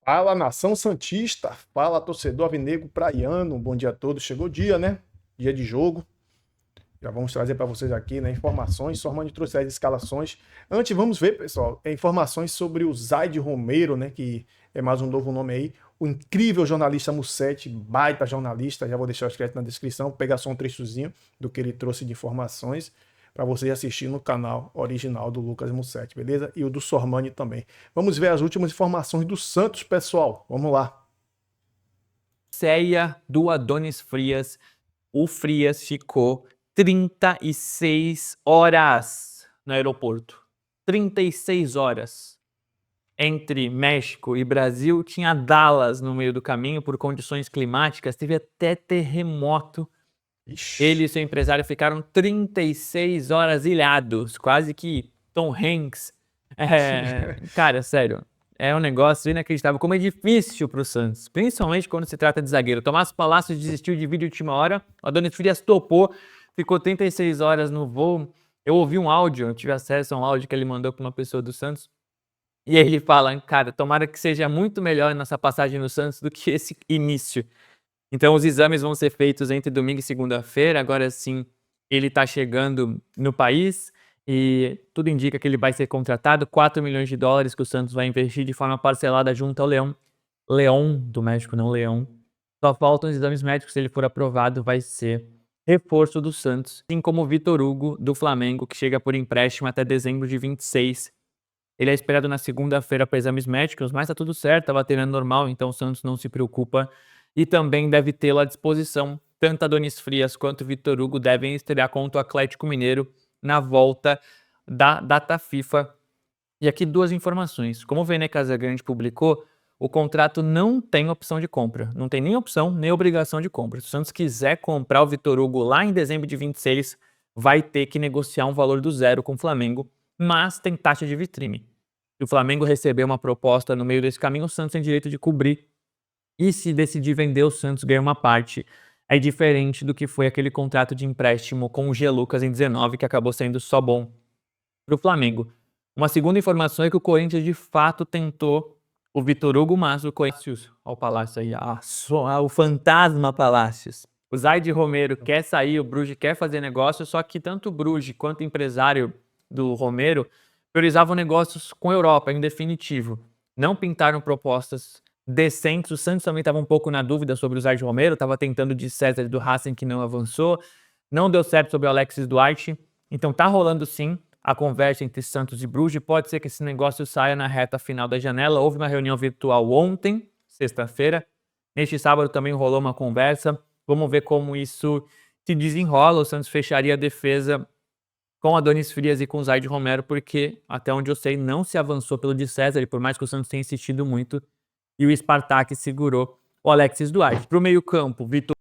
Fala, nação santista, fala, torcedor alvinegro praiano, bom dia a todos. Chegou o dia, né? Dia de jogo. Já vamos trazer para vocês aqui, né, informações. Sormani trouxe as escalações. Antes, vamos ver, pessoal, informações sobre o Zaide Romero, né, que é mais um novo nome aí. O incrível jornalista Mussetti, baita jornalista. Já vou deixar os créditos na descrição. Vou pegar só um trechozinho do que ele trouxe de informações para vocês assistirem no canal original do Lucas Mussetti, beleza? E o do Sormani também. Vamos ver as últimas informações do Santos, pessoal. Vamos lá. Ceia do Adonis Frias. O Frias ficou 36 horas no aeroporto. 36 horas. Entre México e Brasil, tinha Dallas no meio do caminho por condições climáticas, teve até terremoto. Ixi. Ele e seu empresário ficaram 36 horas ilhados, quase que Tom Hanks. Cara, sério, é um negócio inacreditável. Como é difícil pro Santos, principalmente quando se trata de zagueiro. Tomás Palacios desistiu de vir de última hora, o Adonis Frias topou, ficou 36 horas no voo. Eu ouvi um áudio, eu tive acesso a um áudio que ele mandou para uma pessoa do Santos. E aí ele fala, cara, tomara que seja muito melhor nossa passagem no Santos do que esse início. Então os exames vão ser feitos entre domingo e segunda-feira. Agora sim, ele está chegando no país e tudo indica que ele vai ser contratado. 4 milhões de dólares que o Santos vai investir de forma parcelada junto ao Leão. Leão do México, não Leão. Só faltam os exames médicos. Se ele for aprovado, vai ser reforço do Santos. Assim como o Vitor Hugo do Flamengo, que chega por empréstimo até dezembro de 26. Ele é esperado na segunda-feira para exames médicos, mas tá tudo certo, tá batendo normal, então o Santos não se preocupa. E também deve tê-lo à disposição. Tanto Adonis Frias quanto o Vitor Hugo devem estrear contra o Atlético Mineiro na volta da data FIFA. E aqui duas informações. Como o Vene Casagrande publicou, o contrato não tem opção de compra. Não tem nem opção, nem obrigação de compra. Se o Santos quiser comprar o Vitor Hugo lá em dezembro de 26, vai ter que negociar um valor do zero com o Flamengo, mas tem taxa de vitrine. Se o Flamengo receber uma proposta no meio desse caminho, o Santos tem direito de cobrir. E se decidir vender, o Santos ganha uma parte. É diferente do que foi aquele contrato de empréstimo com o G. Lucas em 19, que acabou sendo só bom para o Flamengo. Uma segunda informação é que o Corinthians de fato tentou o Vitor Hugo, mas o Corinthians... Olha o Palácio aí, o fantasma Palácios. O Zaide Romero quer sair, o Bruges quer fazer negócio, só que tanto o Bruges quanto o empresário do Romero priorizavam negócios com a Europa, em definitivo. Não pintaram propostas decentes. O Santos também estava um pouco na dúvida sobre o Zaide Romero, estava tentando de César do Racing, que não avançou. Não deu certo sobre o Alexis Duarte. Então tá rolando sim a conversa entre Santos e Bruges. Pode ser que esse negócio saia na reta final da janela. Houve uma reunião virtual ontem, sexta-feira. Neste sábado também rolou uma conversa. Vamos ver como isso se desenrola. O Santos fecharia a defesa com Adonis Frias e com o Zaide Romero, porque, até onde eu sei, não se avançou pelo de César, e por mais que o Santos tenha insistido muito, e o Spartak segurou o Alexis Duarte. Para o meio-campo, Vitor...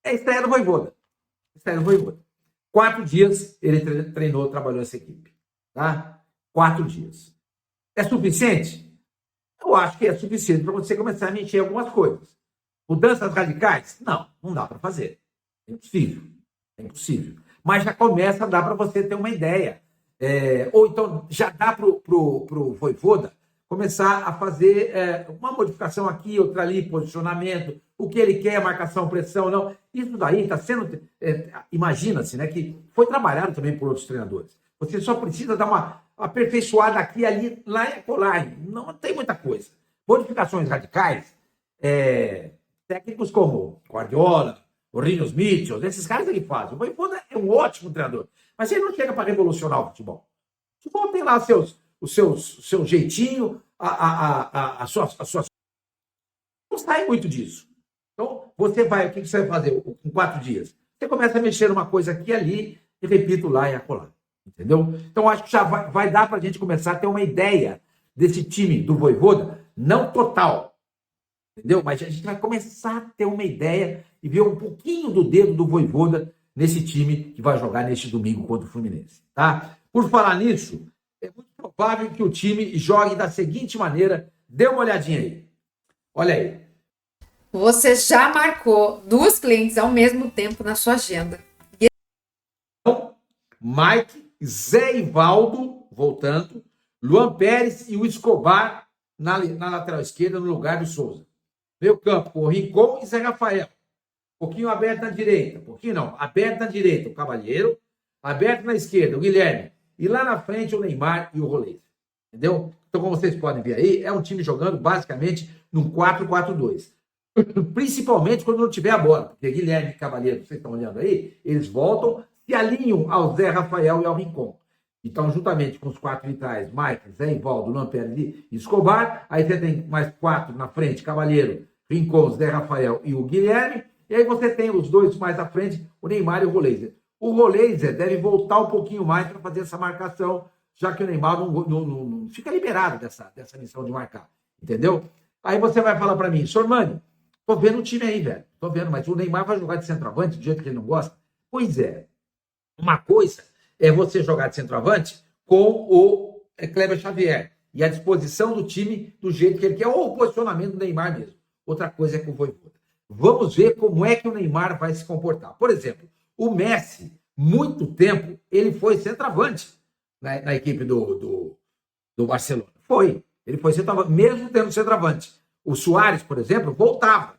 É a estreia do Vojvoda. 4 dias ele treinou, trabalhou essa equipe. Tá? 4 dias. É suficiente? Eu acho que é suficiente para você começar a mexer algumas coisas. Mudanças radicais? Não, não dá para fazer. É impossível. É impossível. Mas já começa a dar para você ter uma ideia. Ou então já dá para o Vojvoda começar a fazer uma modificação aqui, outra ali, posicionamento, o que ele quer, marcação, pressão, não. Isso daí está sendo... imagina-se, né, que foi trabalhado também por outros treinadores. Você só precisa dar uma aperfeiçoada aqui, ali, lá e acolá. Não tem muita coisa. Modificações radicais, técnicos como Guardiola, o Rinus Mitchell, esses caras ele fazem. O Vojvoda é um ótimo treinador, mas ele não chega para revolucionar o futebol. O futebol tem lá o seu jeitinho, a sua... Não sai muito disso. Então, o que você vai fazer com 4 dias? Você começa a mexer uma coisa aqui e ali, e repito lá e acolá. Entendeu? Então, acho que já vai dar para a gente começar a ter uma ideia desse time do Vojvoda, não total, entendeu? Mas a gente vai começar a ter uma ideia e ver um pouquinho do dedo do Vojvoda nesse time que vai jogar neste domingo contra o Fluminense. Tá? Por falar nisso, é muito provável que o time jogue da seguinte maneira. Dê uma olhadinha aí. Olha aí. Você já marcou 2 clientes ao mesmo tempo na sua agenda. Mike, Zé Ivaldo, voltando, Luan Pérez e o Escobar na lateral esquerda, no lugar do Souza. Meio campo, com o Rincon e Zé Rafael. Um pouquinho aberto na direita. Um pouquinho não. Aberto na direita, o Cavalheiro. Aberto na esquerda, o Guilherme. E lá na frente, o Neymar e o Rolê. Entendeu? Então, como vocês podem ver aí, é um time jogando basicamente num 4-4-2. Principalmente quando não tiver a bola. Porque Guilherme e Cavalheiro, vocês estão olhando aí, eles voltam, se alinham ao Zé Rafael e ao Rincon. Então, juntamente com os 4 vitais, Mike, Zé Ivaldo, Lampier e Escobar, aí você tem mais 4 na frente, Cavalheiro, Rincon, Zé Rafael e o Guilherme, e aí você tem os 2 mais à frente, o Neymar e o Roleiser. O Roleiser deve voltar um pouquinho mais para fazer essa marcação, já que o Neymar não fica liberado dessa missão de marcar, entendeu? Aí você vai falar para mim, Sormani, tô vendo o time aí, velho, tô vendo, mas o Neymar vai jogar de centroavante do jeito que ele não gosta? Pois é, uma coisa é você jogar de centroavante com o Kleber Xavier e a disposição do time do jeito que ele quer, ou o posicionamento do Neymar mesmo. Outra coisa é com o Vojvoda. Vamos ver como é que o Neymar vai se comportar. Por exemplo, o Messi, muito tempo, ele foi centroavante na equipe do Barcelona. Ele foi centroavante, mesmo tendo centroavante. O Suárez, por exemplo, voltava.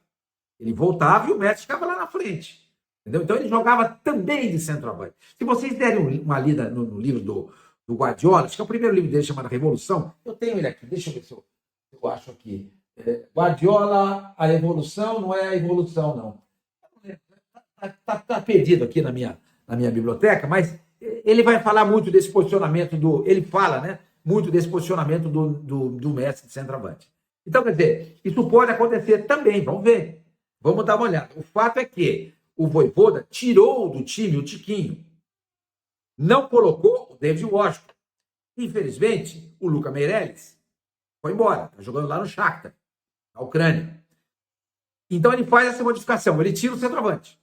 Ele voltava e o Messi ficava lá na frente. Entendeu? Então ele jogava também de centroavante. Se vocês derem uma lida no livro do Guardiola, acho que é o primeiro livro dele chamado Revolução, eu tenho ele aqui, deixa eu ver se eu acho aqui. Guardiola, a Revolução, não é a evolução, não. Tá perdido aqui na minha biblioteca, mas ele vai falar muito desse posicionamento ele fala, né, muito desse posicionamento do Messi de centroavante. Então, quer dizer, isso pode acontecer também, vamos ver. Vamos dar uma olhada. O fato é que o Vojvoda tirou do time o Tiquinho. Não colocou o David Washington. Infelizmente, o Luca Meireles foi embora. Está jogando lá no Shakhtar, na Ucrânia. Então ele faz essa modificação. Ele tira o centroavante.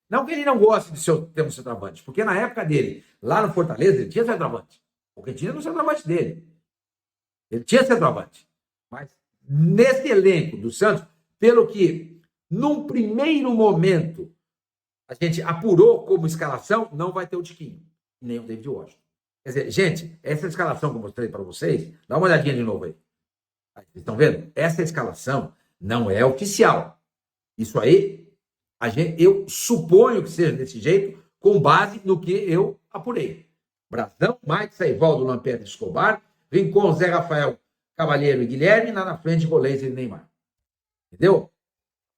Não que ele não goste de ter um centroavante, porque na época dele, lá no Fortaleza, ele tinha centroavante. Porque tinha no centroavante dele. Ele tinha centroavante. Mas nesse elenco do Santos, pelo que num primeiro momento a gente apurou como escalação, não vai ter o Tiquinho, nem o David Washington. Quer dizer, gente, essa escalação que eu mostrei para vocês, dá uma olhadinha de novo aí. Vocês estão vendo? Essa escalação não é oficial. Isso aí, eu suponho que seja desse jeito, com base no que eu apurei. Brasão, Mike, Saivaldo, Lampier, Escobar, Rincon, Zé Rafael, Cavalheiro e Guilherme, lá na frente, Roleiser e Neymar. Entendeu?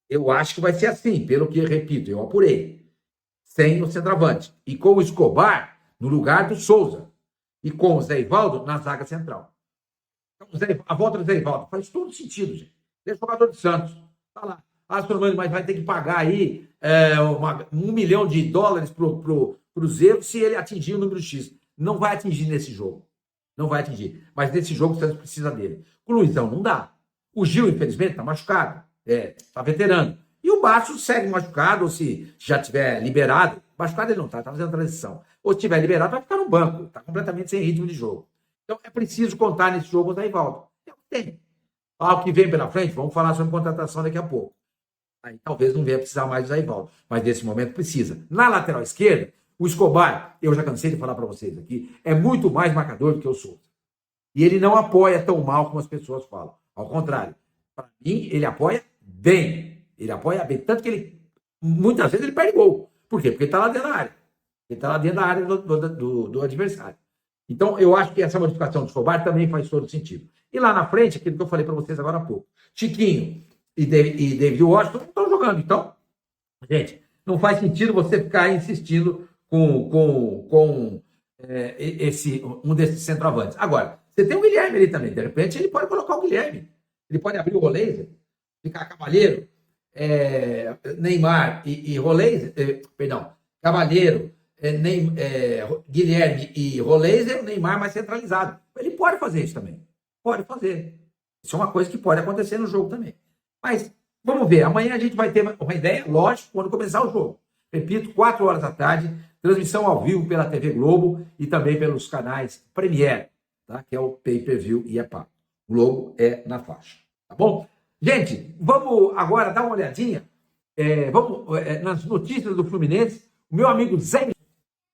Eu acho que vai ser assim, pelo que, repito, eu apurei. Sem o centroavante. E com o Escobar no lugar do Souza. E com o Zé Ivaldo na zaga central. Então, a volta do Zé Ivaldo faz todo sentido, gente. Ele é jogador de Santos. Tá lá. Mas vai ter que pagar aí $1 milhão pro Cruzeiro se ele atingir o número X. Não vai atingir nesse jogo. Não vai atingir. Mas nesse jogo o Santos precisa dele. Com o Luizão não dá. O Gil, infelizmente, está machucado. Está veterano. E o Bastos segue machucado, ou se já tiver liberado, machucado ele não está fazendo transição. Ou se tiver liberado, vai ficar no banco, está completamente sem ritmo de jogo. Então é preciso contar nesse jogo o Zé Ivaldo. Tem. O que vem pela frente, vamos falar sobre contratação daqui a pouco. Aí talvez não venha precisar mais do Zé Ivaldo, mas nesse momento precisa. Na lateral esquerda, o Escobar, eu já cansei de falar para vocês aqui, é muito mais marcador do que o Souza. E ele não apoia tão mal como as pessoas falam. Ao contrário, para mim, ele apoia bem. Ele apoia bem. Tanto que muitas vezes ele perde gol. Por quê? Porque ele está lá dentro da área. Ele está lá dentro da área do adversário. Então, eu acho que essa modificação do Escobar também faz todo sentido. E lá na frente, aquilo que eu falei para vocês agora há pouco. Chiquinho e David Washington não estão jogando. Então, gente, não faz sentido você ficar insistindo com um desses centroavantes. Agora, você tem o Guilherme ali também. De repente, ele pode colocar o Guilherme. Ele pode abrir o Roleiser, ficar Cavalheiro, Neymar e Roleiser, Cavalheiro, Guilherme e Roleiser, o Neymar mais centralizado. Ele pode fazer isso também. Pode fazer. Isso é uma coisa que pode acontecer no jogo também. Mas, vamos ver. Amanhã a gente vai ter uma ideia, lógico, quando começar o jogo. Repito, 4 horas da tarde, transmissão ao vivo pela TV Globo e também pelos canais Premiere, tá? Que é o pay-per-view e é pago. O Globo é na faixa. Tá bom? Gente, vamos agora dar uma olhadinha nas notícias do Fluminense. O meu amigo Zé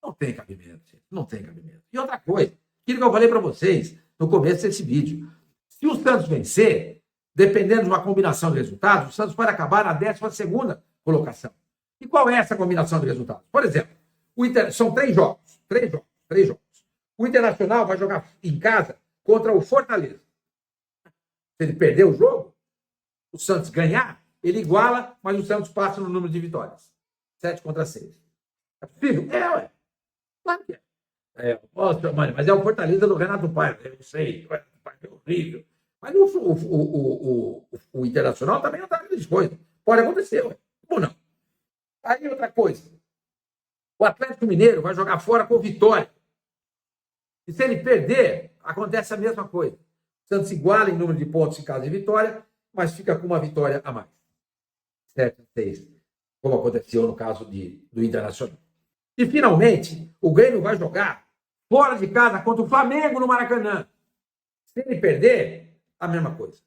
não tem cabimento, gente. Não tem cabimento. E outra coisa, Aquilo que eu falei para vocês no começo desse vídeo. Se o Santos vencer, dependendo de uma combinação de resultados, o Santos pode acabar na 12ª colocação. E qual é essa combinação de resultados? Por exemplo, são 3 jogos. 3 jogos. O Internacional vai jogar em casa contra o Fortaleza. Se ele perder o jogo, o Santos ganhar, ele iguala, mas o Santos passa no número de vitórias. 7-6. É possível? Ué. Claro que é. Nossa, mano, mas é o Fortaleza do Renato Paiva. Eu sei, o Renato Paiva é horrível. Mas o Internacional também não está grande coisa. Pode acontecer, ué. Ou não? Aí outra coisa. O Atlético Mineiro vai jogar fora com o Vitória. E se ele perder, acontece a mesma coisa. O Santos iguala em número de pontos em caso de vitória, mas fica com uma vitória a mais. 7-6, como aconteceu no caso do Internacional. E, finalmente, o Grêmio vai jogar fora de casa contra o Flamengo no Maracanã. Se ele perder, a mesma coisa.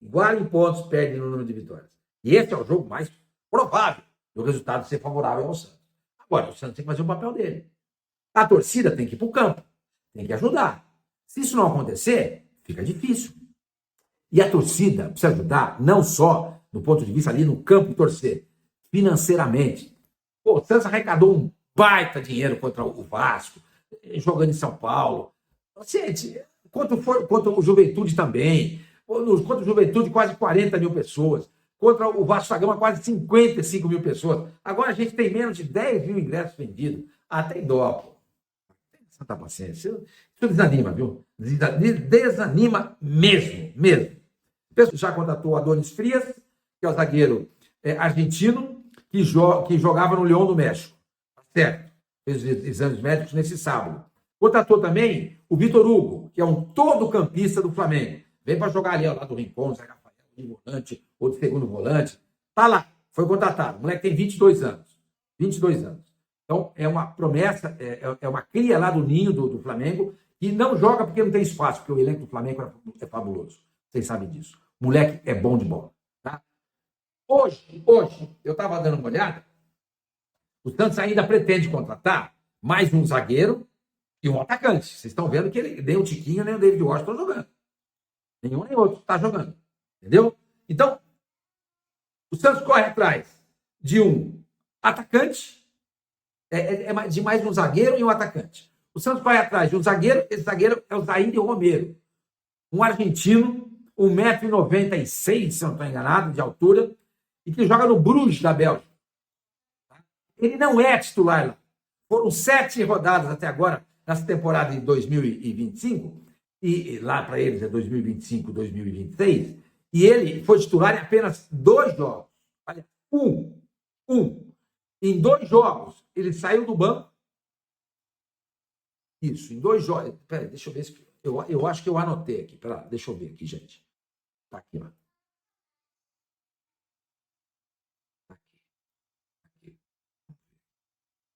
Iguala em pontos, perde no número de vitórias. E esse é o jogo mais provável do resultado ser favorável ao Santos. Agora, o Santos tem que fazer o papel dele. A torcida tem que ir para o campo, tem que ajudar. Se isso não acontecer, fica difícil. E a torcida precisa ajudar, não só do ponto de vista ali no campo torcer, financeiramente. Pô, o Santos arrecadou um baita dinheiro contra o Vasco, jogando em São Paulo. Gente, contra o Juventude também. Contra o Juventude, quase 40 mil pessoas. Contra o Vasco da Gama, quase 55 mil pessoas. Agora a gente tem menos de 10 mil ingressos vendidos. Tem dó, pô. Santa paciência. Isso desanima, viu? Desanima mesmo. O pessoal já contratou o Adonis Frias, que é o zagueiro argentino, que jogava no Leão do México. Certo. Fez exames médicos nesse sábado. Contratou também o Vitor Hugo, que é um todo-campista do Flamengo. Vem para jogar ali ao lado do Rincon, Zé Rafael, de volante, ou de segundo volante. Tá lá, foi contratado. O moleque tem 22 anos. 22 anos. Então, é uma promessa, é uma cria lá do ninho do Flamengo, e não joga porque não tem espaço, porque o elenco do Flamengo é fabuloso. Vocês sabem disso. O moleque é bom de bola. Tá? Hoje, eu estava dando uma olhada, o Santos ainda pretende contratar mais um zagueiro e um atacante. Vocês estão vendo que nem o Tiquinho nem o David Washington estão jogando. Nenhum nem outro está jogando. Entendeu? Então, o Santos corre atrás de um atacante, de mais um zagueiro e um atacante. O Santos vai atrás de um zagueiro, esse zagueiro é o Zaire Romero, um argentino, 1,96 m, se eu não estou enganado, de altura, e que joga no Bruges, da Bélgica. Ele não é titular lá. Foram 7 rodadas até agora, nessa temporada de 2025, e lá para eles é 2025, 2026, e ele foi titular em apenas 2 jogos. Olha, um. Em 2 jogos, ele saiu do banco. Isso, em 2 jogos. Peraí, deixa eu ver se. Eu acho que eu anotei aqui. Pera, deixa eu ver aqui, gente. Tá aqui, ó. Aqui.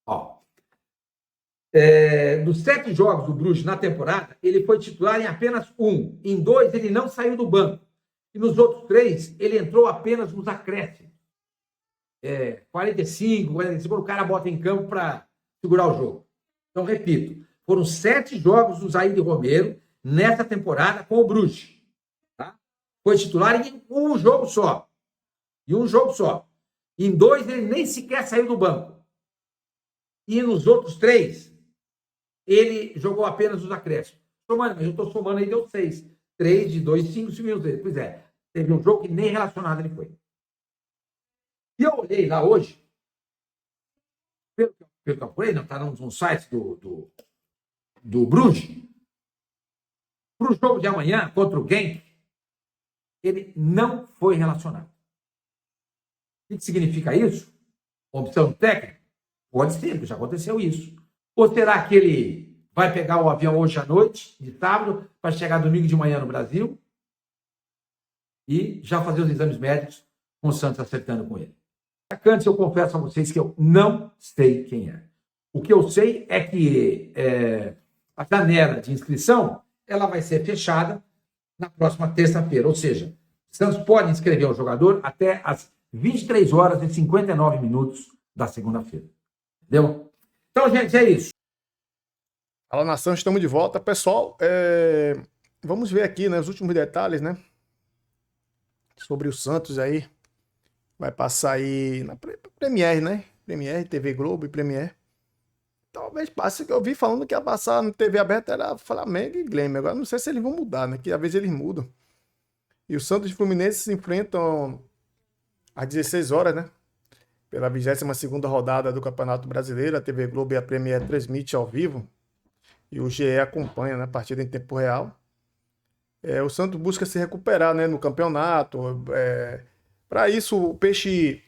Ó. Dos 7 jogos do Bruges na temporada, ele foi titular em apenas 1. Em 2, ele não saiu do banco. E nos outros 3, ele entrou apenas nos acréscimos. 45, o cara bota em campo para segurar o jogo. Então, repito, foram 7 jogos do Zaire Romero nessa temporada com o Bruges. Tá? Foi titular em um jogo só. Em 2, ele nem sequer saiu do banco. E nos outros 3, ele jogou apenas os acréscimos. Mas eu estou somando aí, deu 6. 3 de 2, 5 segundos dele. Pois é, teve um jogo que nem relacionado ele foi. E eu olhei lá hoje, pelo que eu apurei, não está no site do Bruges, para o jogo de amanhã contra o Genk, ele não foi relacionado. O que significa isso? Opção técnica? Pode ser, porque já aconteceu isso. Ou será que ele vai pegar o avião hoje à noite, de sábado, para chegar domingo de manhã no Brasil e já fazer os exames médicos com o Santos acertando com ele? Atacante, eu confesso a vocês que eu não sei quem é. O que eu sei é que a janela de inscrição ela vai ser fechada na próxima terça-feira. Ou seja, o Santos pode inscrever o jogador até às 23h59 da segunda-feira. Entendeu? Então, gente, é isso. Fala, nação, estamos de volta. Pessoal, vamos ver aqui, né, os últimos detalhes, né, sobre o Santos aí. Vai passar aí na Premier, né? Premier, TV Globo e Premier. Talvez passe, que eu vi falando que ia passar na TV aberta era Flamengo e Grêmio. Agora não sei se eles vão mudar, né? Que às vezes eles mudam. E o Santos e o Fluminense se enfrentam às 16 horas, né? Pela 22ª rodada do Campeonato Brasileiro. A TV Globo e a Premier transmite ao vivo. E o GE acompanha, né, a partida em tempo real. O Santos busca se recuperar, né, no campeonato. Para isso, o Peixe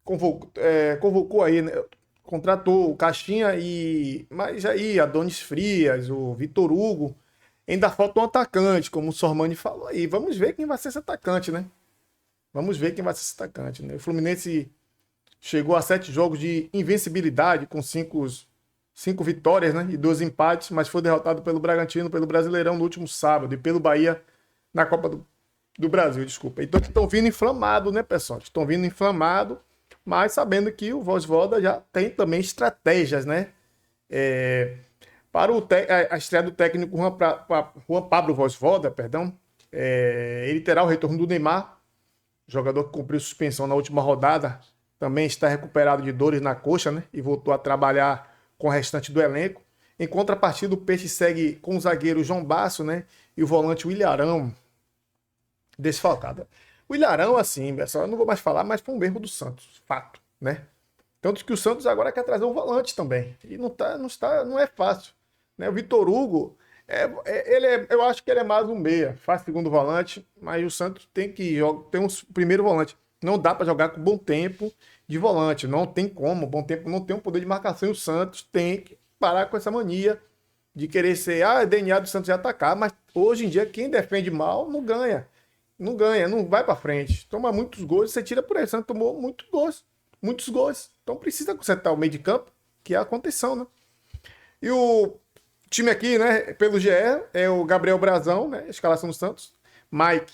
convocou aí, né, contratou o Caixinha mas aí Adonis Frias, o Vitor Hugo. Ainda falta um atacante, como o Sormani falou aí. Vamos ver quem vai ser esse atacante, né? Vamos ver quem vai ser esse atacante, né? O Fluminense chegou a 7 jogos de invencibilidade, com 5 vitórias, né, e 2 empates, mas foi derrotado pelo Bragantino, pelo Brasileirão no último sábado e pelo Bahia na Copa do Brasil, desculpa. Então estão vindo inflamados, né, pessoal? Estão vindo inflamados, mas sabendo que o Vozvoda já tem também estratégias, né? Para a estreia do técnico Juan Pablo Vozvoda, perdão, ele terá o retorno do Neymar, jogador que cumpriu suspensão na última rodada, também está recuperado de dores na coxa, né? E voltou a trabalhar com o restante do elenco. Em contrapartida, o Peixe segue com o zagueiro João Basso, né? E o volante Ilharão desfalcado. O Ilharão, assim, pessoal, eu não vou mais falar, mas foi um erro do Santos, fato, né? Tanto que o Santos agora quer trazer um volante também. E não é fácil, né? O Vitor Hugo, eu acho que ele é mais um meia, faz segundo volante, mas o Santos tem que ter um primeiro volante. Não dá para jogar com bom tempo de volante, não tem como. Bom tempo não tem um poder de marcação e o Santos tem que parar com essa mania de querer ser DNA do Santos e atacar, mas hoje em dia quem defende mal não ganha. Não ganha, não vai para frente. Toma muitos gols, você tira por aí. O Santos tomou muitos gols. Então precisa consertar o meio de campo, que é a contenção, né? E o time aqui, né, pelo GE, é o Gabriel Brazão, né, escalação do Santos, Mike,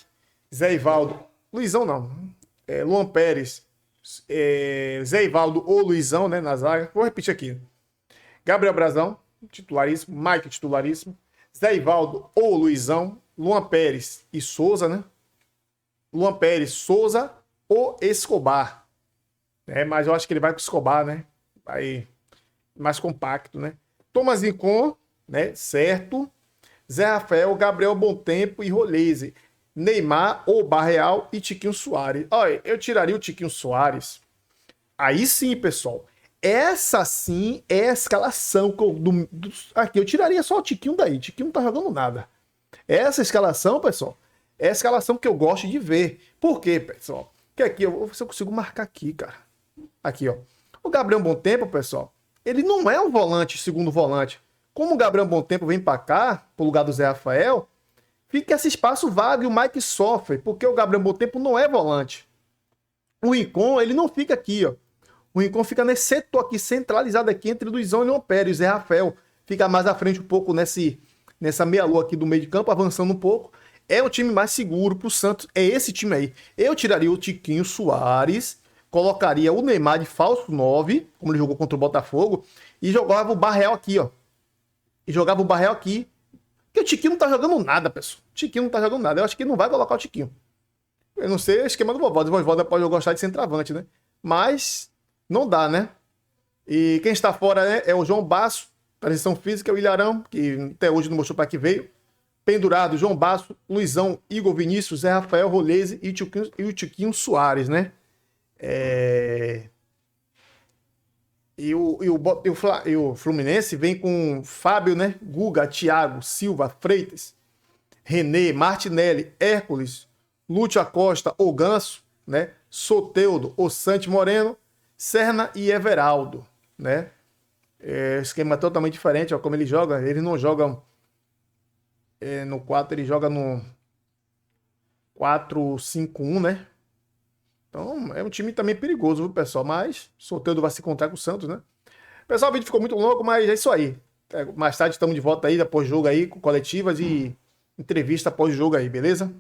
Zé Ivaldo, Luizão não, Luan Pérez, Zé Ivaldo ou Luizão, né, na zaga. Vou repetir aqui. Gabriel Brazão, titularíssimo. Mike, titularíssimo. Zé Ivaldo ou Luizão. Luan Pérez e Souza, né? Luan Pérez, Souza ou Escobar. Mas eu acho que ele vai com Escobar, né? Vai mais compacto, né? Thomas Rincon, né? Certo. Zé Rafael, Gabriel Bontempo e Roleze. Neymar ou Barreal e Tiquinho Soares. Olha, eu tiraria o Tiquinho Soares. Aí sim, pessoal. Essa sim é a escalação aqui. Eu tiraria só o Tiquinho daí. Tiquinho não tá jogando nada. Essa escalação, pessoal, é a escalação que eu gosto de ver. Por quê, pessoal? Porque aqui, eu vou ver se eu consigo marcar aqui, cara. Aqui, ó. O Gabriel Bontempo, pessoal, ele não é um volante, segundo volante. Como o Gabriel Bontempo vem pra cá, pro lugar do Zé Rafael, fica esse espaço vago e o Mike sofre, porque o Gabriel Bontempo não é volante. O Rincon, ele não fica aqui, ó. O Rincon fica nesse setor aqui, centralizado aqui, entre Luizão e Leon Pérez. O Zé Rafael fica mais à frente um pouco nessa meia-lua aqui do meio de campo, avançando um pouco. É o time mais seguro pro Santos, é esse time aí. Eu tiraria o Tiquinho Soares, colocaria o Neymar de falso 9, como ele jogou contra o Botafogo, e jogava o Barreal aqui, ó. Porque o Tiquinho não tá jogando nada, pessoal. O Tiquinho não tá jogando nada. Eu acho que não vai colocar o Tiquinho. Eu não sei o esquema do Vovó. O Vovó pode gostar de centroavante, né? Mas não dá, né? E quem está fora, né, é o João Basso, transição física, o Ilharão, que até hoje não mostrou para que veio. Pendurado, João Basso, Luizão, Igor Vinícius, Zé Rafael, Roleze e o Tiquinho Soares, né? E o Fluminense vem com Fábio, né? Guga, Thiago, Silva, Freitas, René, Martinelli, Hércules, Lúcio Acosta, O Ganso, né? Soteldo, O Sante Moreno, Serna e Everaldo, né? Esquema totalmente diferente, ó, como ele joga. Eles não jogam no 4, ele joga no 4-5-1, né? Então, é um time também perigoso, viu, pessoal? Mas Soteldo vai se encontrar com o Santos, né? Pessoal, o vídeo ficou muito longo, mas é isso aí. Mais tarde estamos de volta aí, após o jogo aí, com coletivas e entrevista após o jogo aí, beleza?